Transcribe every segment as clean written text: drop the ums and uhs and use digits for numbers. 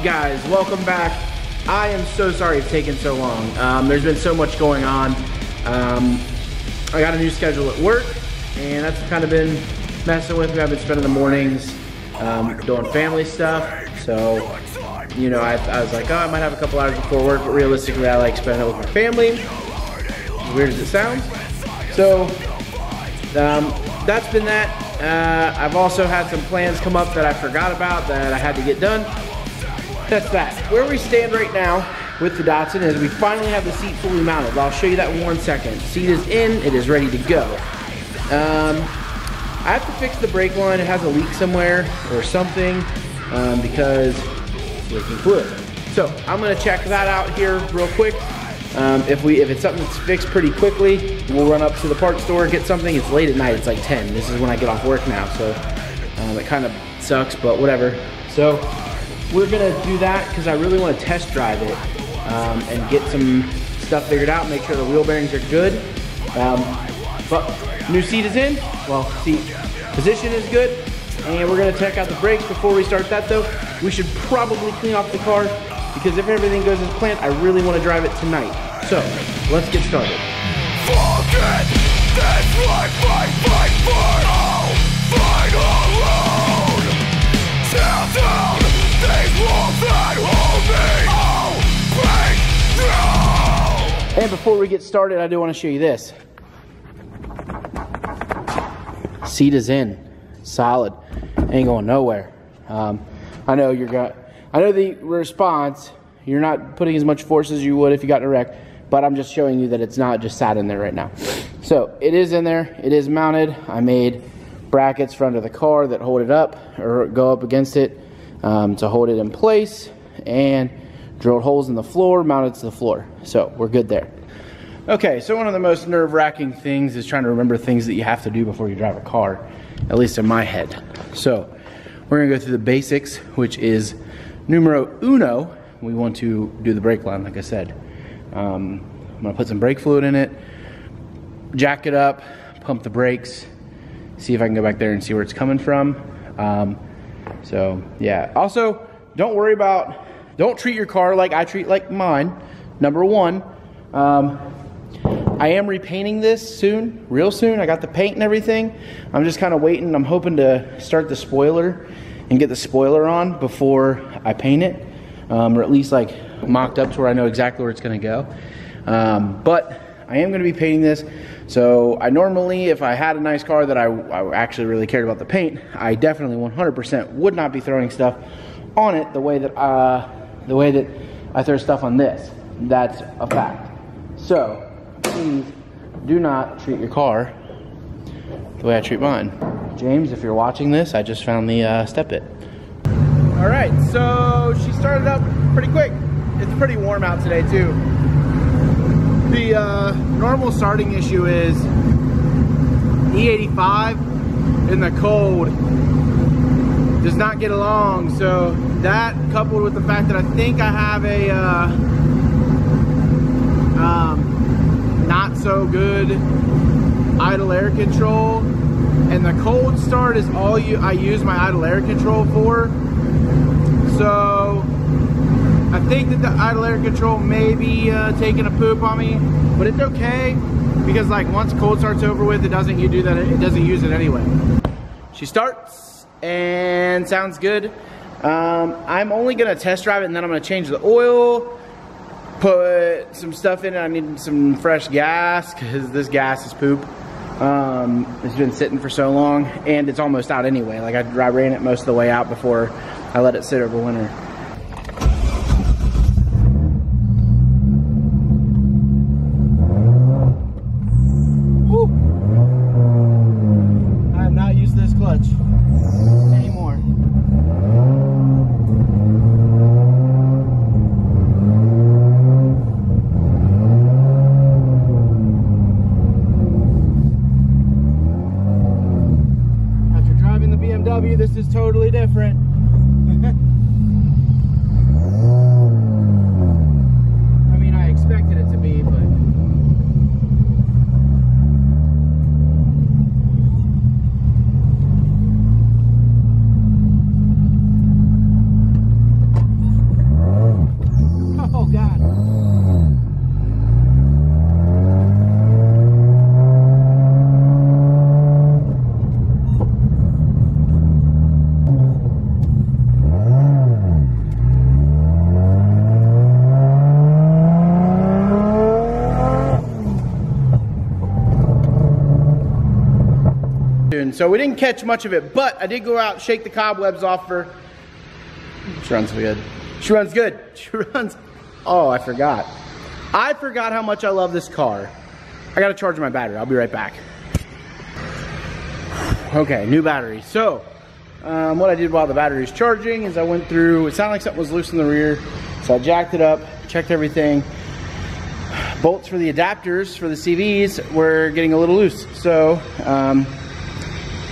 Guys, welcome back. I am so sorry it's taken so long. There's been so much going on. I got a new schedule at work, and that's kind of been messing with me. I've been spending the mornings doing family stuff. So, you know, I was like, oh, I might have a couple hours before work, but realistically, I like spending it with my family. As weird as it sounds. So, that's been that. I've also had some plans come up that I forgot about that I had to get done. That's that. Where we stand right now with the Datsun is we finally have the seat fully mounted. I'll show you that in 1 second. Seat is in, it is ready to go. I have to fix the brake line. It has a leak somewhere or something because it's leaking fluid. So I'm gonna check that out here real quick. If it's something that's fixed pretty quickly, we'll run up to the parts store, get something. It's late at night, it's like 10. This is when I get off work now, so it kind of sucks, but whatever. So we're gonna do that because I really want to test drive it and get some stuff figured out, make sure the wheel bearings are good. But new seat is in, well, seat position is good, and we're gonna check out the brakes. Before we start that though, we should probably clean off the car because if everything goes as planned, I really want to drive it tonight. So, let's get started. Forget this life I fight for, I'll fight alone. Tear down these walls that hold me, I'll break through. And before we get started, I do want to show you this. Seat is in, solid, ain't going nowhere. I know the response, you're not putting as much force as you would if you got in a wreck, but I'm just showing you that it's not just sat in there right now. So it is in there, it is mounted. I made brackets for under the car that hold it up or go up against it to hold it in place, and drilled holes in the floor, mounted to the floor. So we're good there. Okay, so one of the most nerve-wracking things is trying to remember things that you have to do before you drive a car, at least in my head. So we're gonna go through the basics, which is numero uno. We want to do the brake line, like I said. I'm gonna put some brake fluid in it, jack it up, pump the brakes, see if I can go back there and see where it's coming from. So yeah, also don't treat your car like I treat like mine. Number one, I am repainting this soon, real soon. I got the paint and everything. I'm just kind of waiting. I'm hoping to start the spoiler and get the spoiler on before I paint it, or at least like mocked up to where I know exactly where it's gonna go. But I am gonna be painting this. So I normally, if I had a nice car that I actually really cared about the paint, I definitely 100% would not be throwing stuff on it the way that I throw stuff on this. That's a fact. So please do not treat your car the way I treat mine. James, if you're watching this, I just found the step it. All right, so she started up pretty quick. It's pretty warm out today too. The normal starting issue is E85 in the cold does not get along. So that, coupled with the fact that I think I have a not so good idle air control, and the cold start is all I use my idle air control for. So I think that the idle air control may be taking a poop on me, but it's okay because like once cold start's over with, it doesn't use it anyway. She starts and sounds good. I'm only gonna test drive it and then I'm gonna change the oil, put some stuff in it. I need some fresh gas because this gas is poop. It's been sitting for so long and it's almost out anyway. Like I ran it most of the way out before I let it sit over winter. I am not used to this clutch anymore. love you. This is totally different. I mean, I expected it to be, but... Oh, God. So we didn't catch much of it, but I did go out, shake the cobwebs off her. She runs good. She runs good. She runs. Oh, I forgot. I forgot how much I love this car. I gotta charge my battery. I'll be right back. Okay, new battery. So, what I did while the battery was charging is I went through, it sounded like something was loose in the rear. So I jacked it up, checked everything. Bolts for the adapters for the CVs were getting a little loose. So,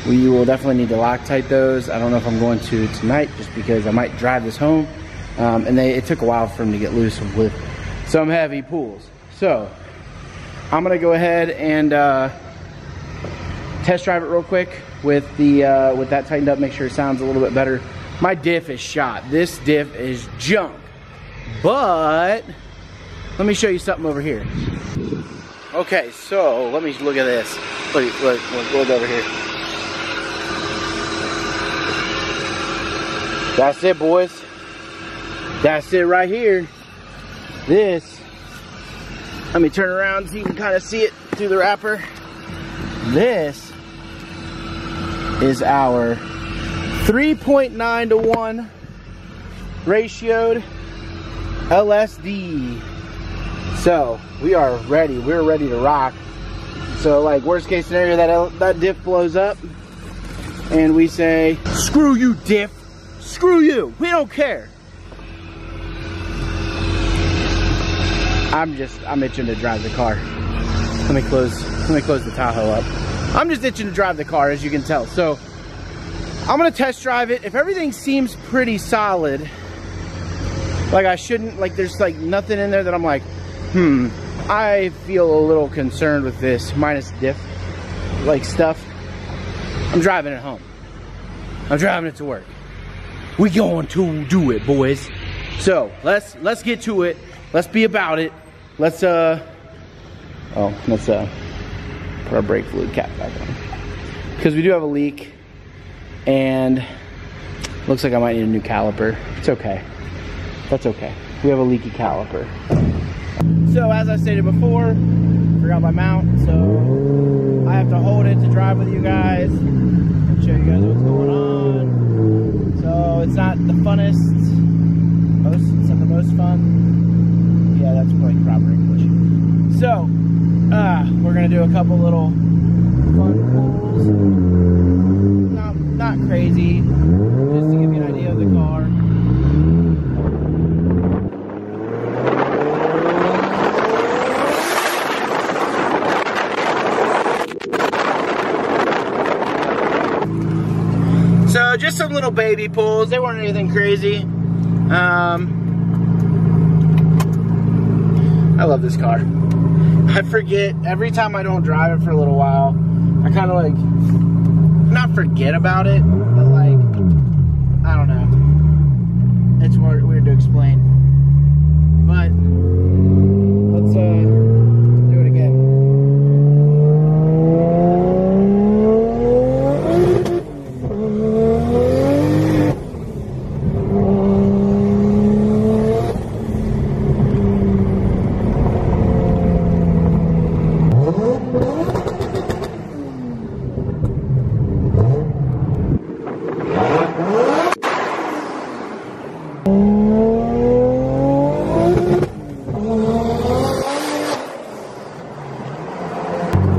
we will definitely need to Loctite those. I don't know if I'm going to tonight just because I might drive this home. And it took a while for them to get loose with some heavy pulls. So I'm gonna go ahead and test drive it real quick with that tightened up, make sure it sounds a little bit better. My diff is shot. This diff is junk. But let me show you something over here. Okay, so let me look at this. Look over here. That's it, boys. That's it right here. This, let me turn around so you can kind of see it through the wrapper. This is our 3.9 to 1 ratioed LSD. So we are ready. We're ready to rock. So like worst case scenario, that diff blows up and we say, screw you, diff. Screw you. We don't care. I'm itching to drive the car. Let me close the Tahoe up. I'm just itching to drive the car, as you can tell. So I'm gonna test drive it. If everything seems pretty solid, like I shouldn't, like there's like nothing in there that I'm like, I feel a little concerned with this, minus diff, like stuff. I'm driving it home. I'm driving it to work. We going to do it, boys. So let's get to it. Let's be about it. Let's put our brake fluid cap back on. Because we do have a leak and looks like I might need a new caliper. It's okay. That's okay. We have a leaky caliper. So as I stated before, forgot my mount, so I have to hold it to drive with you guys and show you guys what's going on. So it's not the funnest, it's not the most fun. Yeah, that's probably proper English. So, we're gonna do a couple little fun pulls. Not crazy, just to give you an idea of the car. So just some little baby pulls. They weren't anything crazy. I love this car. I forget, every time I don't drive it for a little while, I kind of like, not forget about it, but like, I don't know. It's weird to explain. But, let's do it again.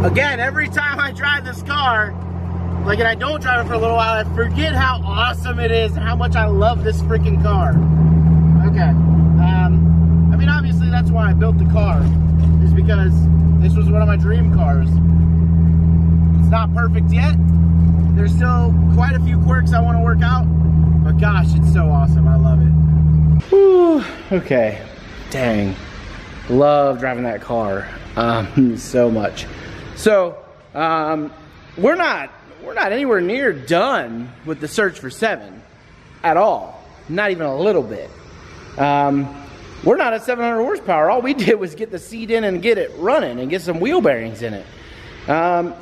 Again, every time I drive this car, like, and I don't drive it for a little while, I forget how awesome it is and how much I love this freaking car. Okay. I mean, obviously that's why I built the car, is because this was one of my dream cars. It's not perfect yet. There's still quite a few quirks I want to work out, but gosh, it's so awesome. I love it. Whew, okay, dang. Love driving that car so much. So we're not anywhere near done with the search for 7 at all. Not even a little bit. We're not at 700 horsepower. All we did was get the seat in and get it running and get some wheel bearings in it.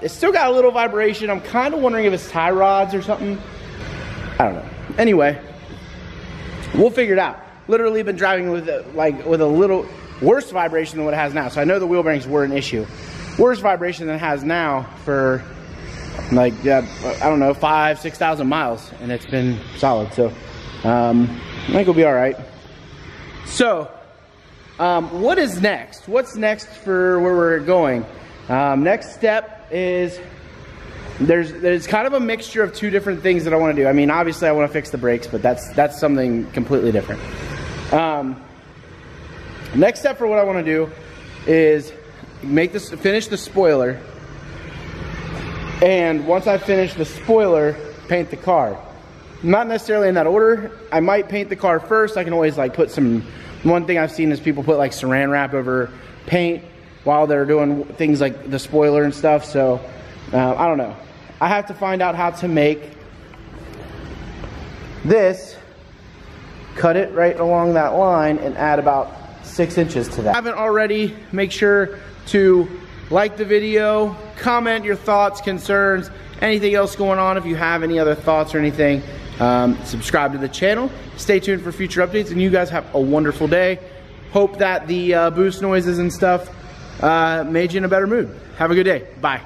It's still got a little vibration. I'm kind of wondering if it's tie rods or something. I don't know. Anyway, we'll figure it out. Literally been driving with with a little worse vibration than what it has now. So I know the wheel bearings were an issue. Worse vibration than it has now for like, I don't know, 5,000 to 6,000 miles, and it's been solid. So I think we'll be all right. So what is next? What's next for where we're going? Next step is there's kind of a mixture of 2 different things that I want to do. I mean, obviously I want to fix the brakes, but that's something completely different. Next step for what I want to do is finish the spoiler, and once I finish the spoiler, paint the car. Not necessarily in that order. I might paint the car first. I can always like put some, one thing I've seen is people put like saran wrap over paint while they're doing things like the spoiler and stuff. So I don't know. I have to find out how to make this, cut it right along that line and add about 6 inches to that. If you haven't already, make sure to like the video, comment your thoughts, concerns, anything else going on. If you have any other thoughts or anything, subscribe to the channel. Stay tuned for future updates, and you guys have a wonderful day. Hope that the boost noises and stuff made you in a better mood. Have a good day. Bye.